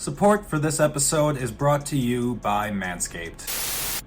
Support for this episode is brought to you by Manscaped,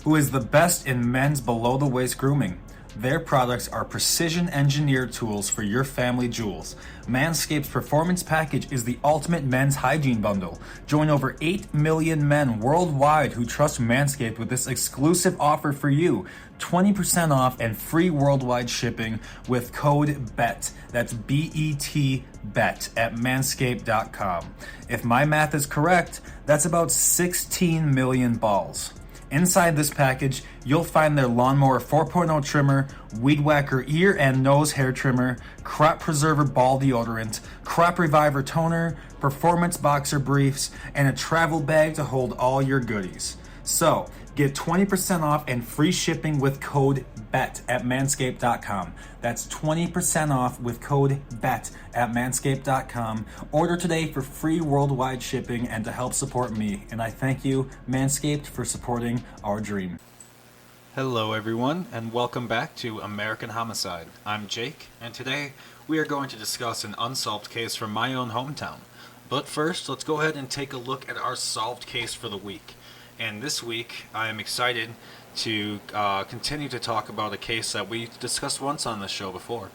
who is the best in men's below-the-waist grooming. Their products are precision-engineered tools for your family jewels. Manscaped's Performance Package is the ultimate men's hygiene bundle. Join over 8 million men worldwide who trust Manscaped with this exclusive offer for you. 20% off and free worldwide shipping with code BET. That's B-E-T, BET at manscaped.com. If my math is correct, that's about 16 million balls. Inside this package, you'll find their Lawnmower 4.0 trimmer, Weed Whacker ear and nose hair trimmer, Crop Preserver ball deodorant, Crop Reviver toner, Performance boxer briefs, and a travel bag to hold all your goodies. So, get 20% off and free shipping with code BET at manscaped.com. That's 20% off with code BET at manscaped.com. Order today for free worldwide shipping and to help support me. And I thank you, Manscaped, for supporting our dream. Hello, everyone, and welcome back to American Homicide. I'm Jake, and today we are going to discuss an unsolved case from my own hometown. But first, let's go ahead and take a look at our solved case for the week. And this week, I am excited to continue to talk about a case that we discussed once on this show before.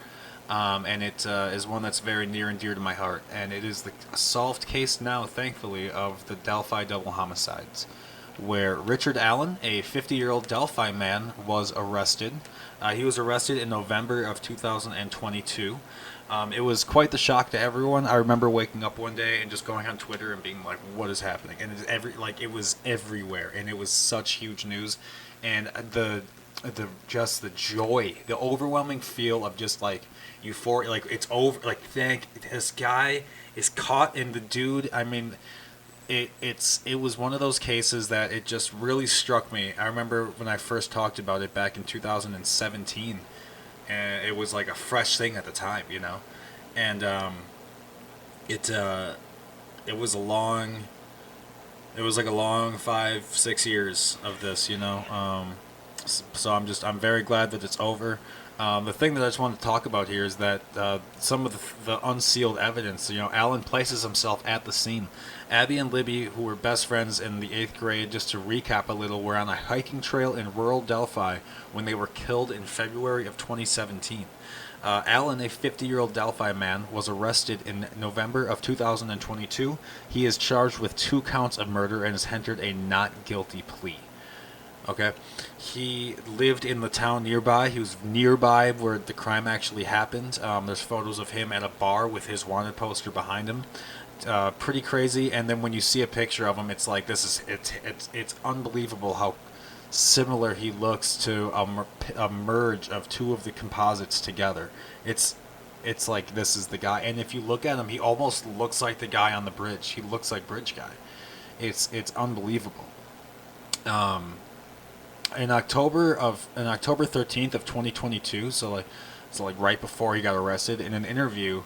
And it is one that's very near and dear to my heart. And it is the solved case now, thankfully, of the Delphi double homicides, where Richard Allen, a 50-year-old Delphi man, was arrested. He was arrested in November of 2022. It was quite the shock to everyone. I remember waking up one day and just going on Twitter and being like, "What is happening?" And it was everywhere, and it was such huge news. And the joy, the overwhelming feel of just like euphoria, like it's over. Like, thank, this guy is caught, and the dude. I mean, it was one of those cases that it just really struck me. I remember when I first talked about it back in 2017. And it was like a fresh thing at the time, you know, and it was like a long 5-6 years of this, you know. So I'm very glad that it's over. The thing that I just want to talk about here is that some of the unsealed evidence, you know, Allen places himself at the scene. Abby and Libby, who were best friends in the 8th grade, just to recap a little, were on a hiking trail in rural Delphi when they were killed in February of 2017. Allen, a 50-year-old Delphi man, was arrested in November of 2022. He is charged with 2 counts of murder and has entered a not guilty plea. Okay, he lived in the town nearby. He was nearby where the crime actually happened. There's photos of him at a bar with his wanted poster behind him. Pretty crazy. And then when you see a picture of him, it's like it's unbelievable how similar he looks to a merge of 2 of the composites together. It's like this is the guy. And if you look at him, he almost looks like the guy on the bridge. He looks like Bridge Guy. It's unbelievable. In October 13th of 2022, so like right before he got arrested, in an interview,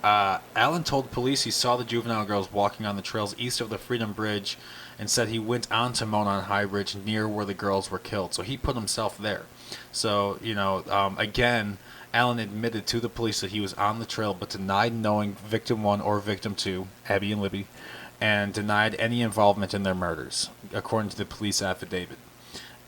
Allen told police he saw the juvenile girls walking on the trails east of the Freedom Bridge, and said he went on to Monon High Bridge near where the girls were killed. So he put himself there. So, you know, again, Allen admitted to the police that he was on the trail, but denied knowing victim 1 or victim 2, Abby and Libby, and denied any involvement in their murders, according to the police affidavit.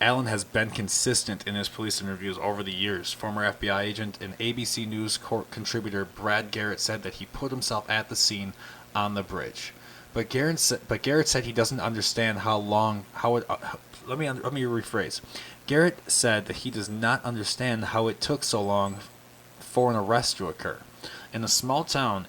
Allen has been consistent in his police interviews over the years. Former FBI agent and ABC News contributor Brad Garrett said that he put himself at the scene on the bridge. But Garrett said he doesn't understand let me rephrase. Garrett said that he does not understand how it took so long for an arrest to occur. In a small town,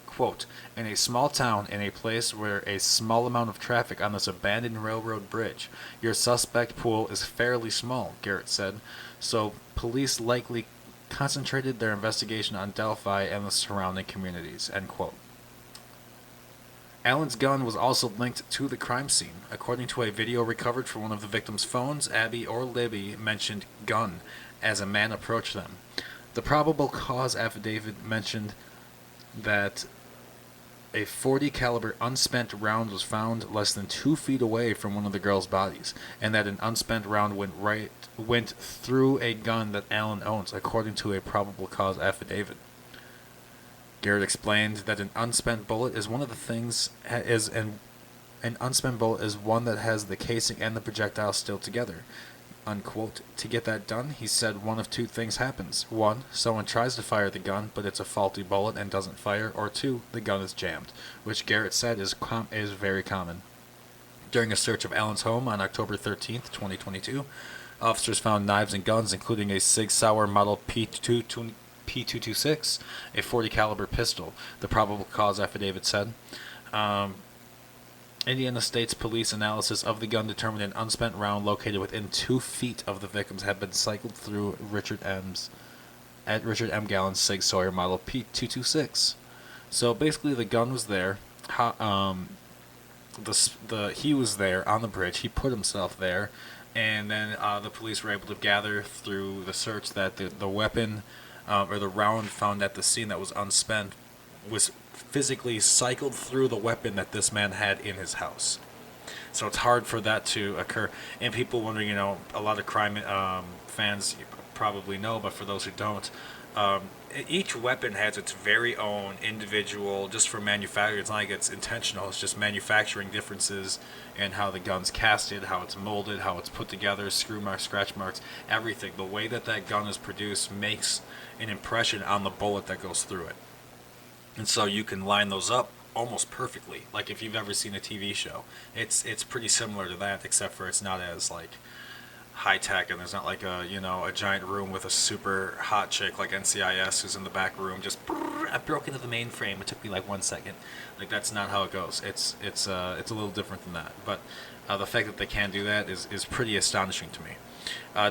quote, in a small town, in a place where a small amount of traffic on this abandoned railroad bridge, your suspect pool is fairly small, Garrett said. So police likely concentrated their investigation on Delphi and the surrounding communities, end quote. Allen's gun was also linked to the crime scene. According to a video recovered from one of the victims' phones, Abby or Libby mentioned gun as a man approached them. The probable cause affidavit mentioned that a .40 caliber unspent round was found less than 2 feet away from one of the girls' bodies, and that an unspent round went through a gun that Allen owns, according to a probable cause affidavit. Garrett explained that an unspent bullet is one of the things an unspent bullet is one that has the casing and the projectile still together. Unquote. To get that done, he said one of two things happens. One, someone tries to fire the gun, but it's a faulty bullet and doesn't fire, or two, the gun is jammed, which Garrett said is very common. During a search of Allen's home on October 13th, 2022, officers found knives and guns, including a Sig Sauer model P226, a .40 caliber pistol, the probable cause affidavit said. Indiana State's police analysis of the gun determined an unspent round located within 2 feet of the victims had been cycled through Richard M. Gallen's Sig Sauer model P226. So basically, the gun was there. He was there on the bridge. He put himself there, and then the police were able to gather through the search that the weapon or the round found at the scene that was unspent was physically cycled through the weapon that this man had in his house. So it's hard for that to occur. And people wondering, a lot of crime fans probably know, but for those who don't, each weapon has its very own individual, just for manufacturing. It's not like it's intentional. It's just manufacturing differences in how the gun's casted, how it's molded, how it's put together, screw marks, scratch marks, everything. The way that gun is produced makes an impression on the bullet that goes through it. And so you can line those up almost perfectly. Like if you've ever seen a TV show, it's pretty similar to that, except for it's not as like high tech, and there's not like a giant room with a super hot chick like NCIS who's in the back room just I broke into the mainframe. It took me like 1 second. Like that's not how it goes. It's a little different than that. But the fact that they can do that is pretty astonishing to me.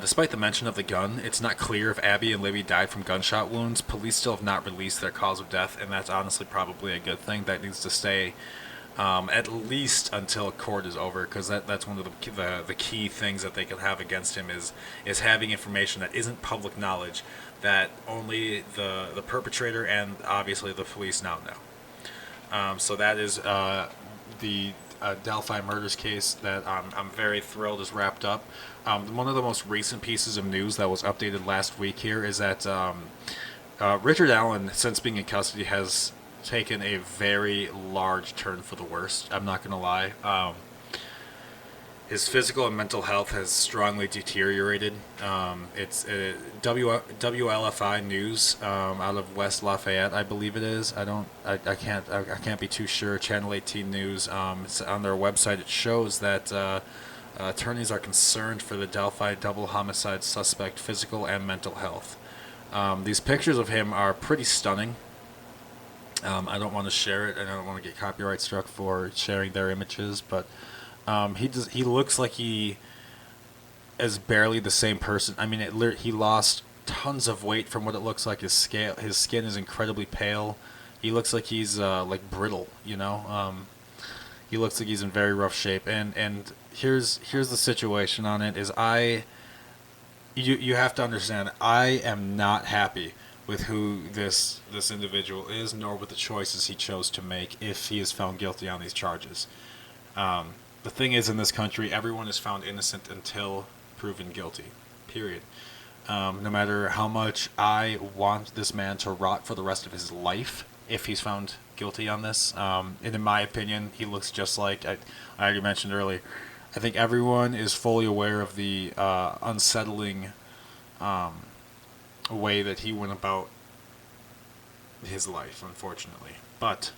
Despite the mention of the gun, it's not clear if Abby and Libby died from gunshot wounds. Police still have not released their cause of death, and that's honestly probably a good thing. That needs to stay at least until court is over, because that's one of the key things that they can have against him is having information that isn't public knowledge that only the perpetrator and obviously the police now know. So that is the Delphi murders case that I'm very thrilled is wrapped up. One of the most recent pieces of news that was updated last week here is that Richard Allen, since being in custody, has taken a very large turn for the worst. I'm not going to lie. His physical and mental health has strongly deteriorated. It's WLFI News out of West Lafayette, I believe it is. I can't be too sure. Channel 18 News. It's on their website. It shows that attorneys are concerned for the Delphi double homicide suspect physical and mental health. These pictures of him are pretty stunning. I don't want to share it, and I don't want to get copyright struck for sharing their images, but he looks like he is barely the same person. I mean, he lost tons of weight from what it looks like. His skin is incredibly pale. He looks like he's like brittle, He looks like he's in very rough shape. And here's the situation on it is you have to understand, I am not happy with who this individual is, nor with the choices he chose to make if he is found guilty on these charges. The thing is, in this country, everyone is found innocent until proven guilty, period. No matter how much I want this man to rot for the rest of his life, if he's found guilty on this, and in my opinion, he looks just like, I already mentioned earlier, I think everyone is fully aware of the unsettling way that he went about his life, unfortunately. But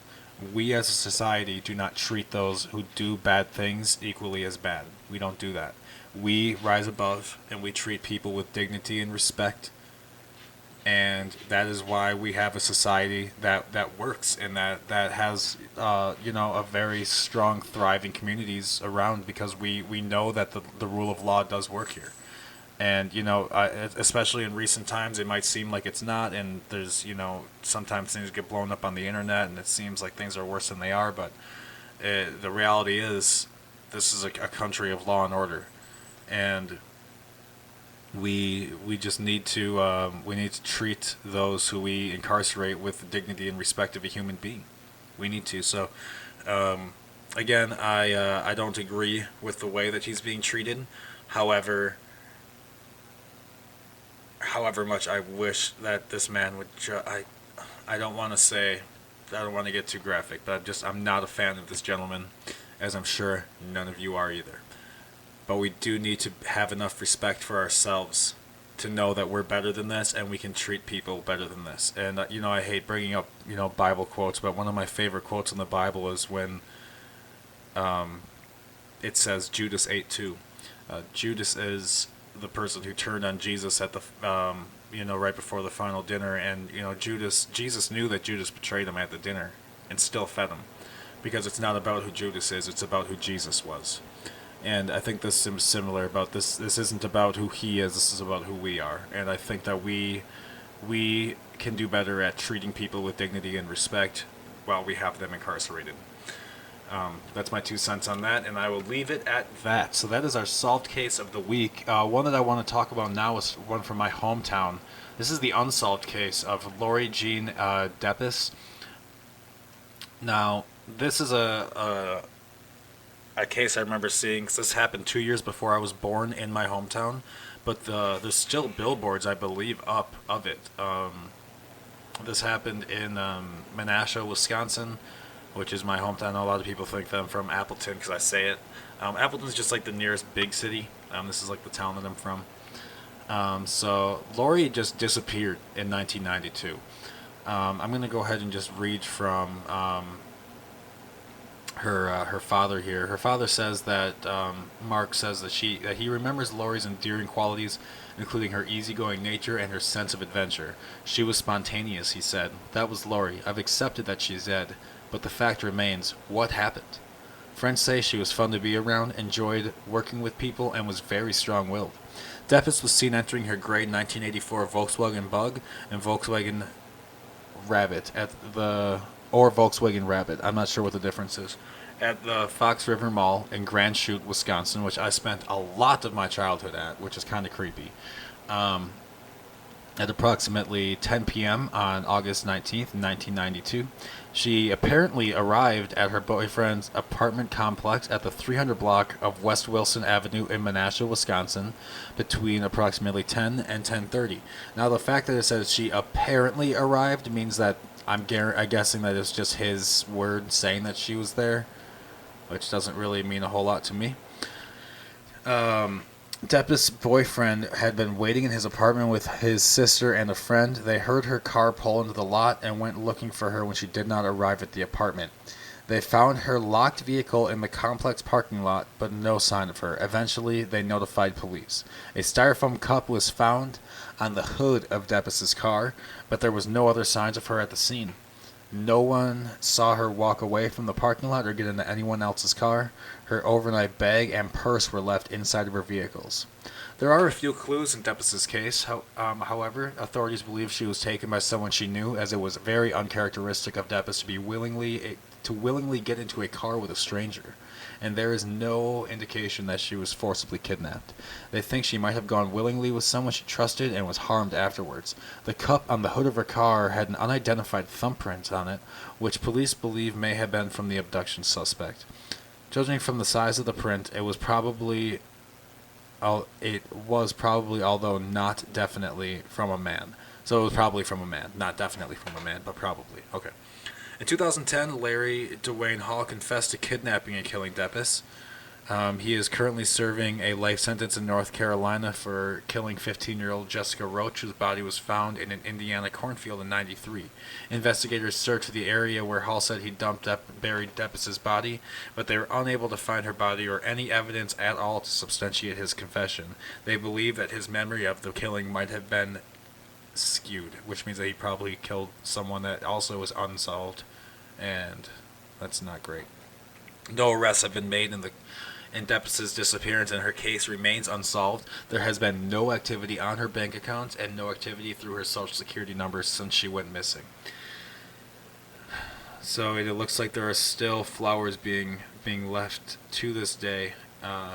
we as a society do not treat those who do bad things equally as bad. We don't do that. We rise above and we treat people with dignity and respect. And that is why we have a society that works and that has a very strong, thriving communities around, because we know that the rule of law does work here. And, especially in recent times, it might seem like it's not, and there's, sometimes things get blown up on the internet, and it seems like things are worse than they are, but the reality is this is a country of law and order, and we just need to treat those who we incarcerate with the dignity and respect of a human being. We need to. So, again, I don't agree with the way that he's being treated. However much I wish that this man would I don't want to say don't want to get too graphic, but I'm not a fan of this gentleman, as I'm sure none of you are either. But we do need to have enough respect for ourselves to know that we're better than this, and we can treat people better than this. And I hate bringing up Bible quotes, but one of my favorite quotes in the Bible is when it says Judas 8:2. Judas is the person who turned on Jesus at the right before the final dinner, and Jesus knew that Judas betrayed him at the dinner and still fed him, because it's not about who Judas is, it's about who Jesus was. And I think this is similar about this. This isn't about who he is, this is about who we are. And I think that we can do better at treating people with dignity and respect while we have them incarcerated. That's my 2 cents on that, and I will leave it at that. So that is our solved case of the week. One that I want to talk about now is one from my hometown. This is the unsolved case of Laurie Jean Depies. Now, this is a case I remember seeing, because this happened 2 years before I was born in my hometown, but there's still billboards, I believe, up of it. This happened in Menasha, Wisconsin, which is my hometown. I know a lot of people think that I'm from Appleton because I say it. Appleton's just like the nearest big city. This is like the town that I'm from. So Laurie just disappeared in 1992. I'm going to go ahead and just read from her father here. Her father says that Mark says that he remembers Laurie's endearing qualities, including her easygoing nature and her sense of adventure. She was spontaneous, he said. That was Laurie. I've accepted that she's dead, but the fact remains, what happened? Friends say she was fun to be around, enjoyed working with people, and was very strong-willed. Depies was seen entering her gray 1984 Volkswagen Bug and Volkswagen Rabbit Volkswagen Rabbit. I'm not sure what the difference is. At the Fox River Mall in Grand Chute, Wisconsin, which I spent a lot of my childhood at, which is kind of creepy. At approximately 10 p.m. on August 19th, 1992, she apparently arrived at her boyfriend's apartment complex at the 300 block of West Wilson Avenue in Menasha, Wisconsin, between approximately 10 and 10:30. Now, the fact that it says she apparently arrived means that I'm guessing that it's just his word saying that she was there, which doesn't really mean a whole lot to me. Depies' boyfriend had been waiting in his apartment with his sister and a friend. They heard her car pull into the lot and went looking for her when she did not arrive at the apartment. They found her locked vehicle in the complex parking lot, but no sign of her. Eventually, they notified police. A styrofoam cup was found on the hood of Depies' car, but there was no other signs of her at the scene. No one saw her walk away from the parking lot or get into anyone else's car. Her overnight bag and purse were left inside of her vehicles. There are a few clues in Depies' case. However, authorities believe she was taken by someone she knew, as it was very uncharacteristic of Depies to willingly get into a car with a stranger, and there is no indication that she was forcibly kidnapped. They think she might have gone willingly with someone she trusted and was harmed afterwards. The cup on the hood of her car had an unidentified thumbprint on it, which police believe may have been from the abduction suspect. Judging from the size of the print, it was probably, although not definitely, from a man. So it was probably from a man. Not definitely from a man, but probably. Okay. In 2010, Larry Dwayne Hall confessed to kidnapping and killing Depies. He is currently serving a life sentence in North Carolina for killing 15-year-old Jessica Roach, whose body was found in an Indiana cornfield in '93. Investigators searched the area where Hall said he buried Depies' body, but they were unable to find her body or any evidence at all to substantiate his confession. They believe that his memory of the killing might have been skewed, which means that he probably killed someone that also was unsolved, and that's not great. No arrests have been made in Depies' disappearance, and her case remains unsolved. There has been no activity on her bank accounts and no activity through her social security number since she went missing. So it looks like there are still flowers being left to this day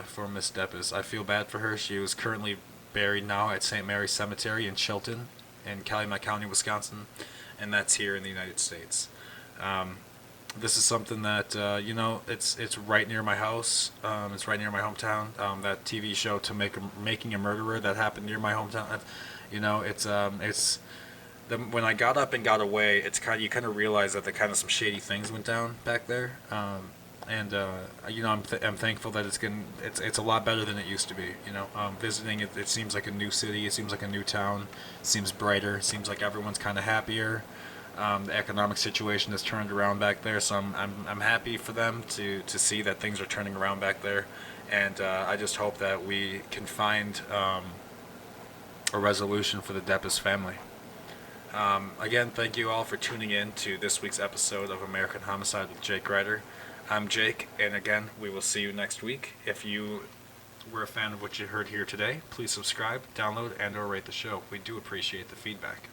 for Miss Depies. I feel bad for her. She was currently buried now at St. Mary's Cemetery in Chilton in Calumet County, Wisconsin, and that's here in the United States. This is something that it's right near my house. It's right near my hometown. That TV show Making a Murderer that happened near my hometown. when I got up and got away, it's you kind of realize that some shady things went down back there. I'm thankful that it's a lot better than it used to be. Visiting it seems like a new city. It seems like a new town. It seems brighter. It seems like everyone's kind of happier. The economic situation has turned around back there, so I'm happy for them to see that things are turning around back there, and I just hope that we can find a resolution for the Depies family. Again, thank you all for tuning in to this week's episode of American Homicide with Jake Ryder. I'm Jake, and again, we will see you next week. If you were a fan of what you heard here today, please subscribe, download, and/or rate the show. We do appreciate the feedback.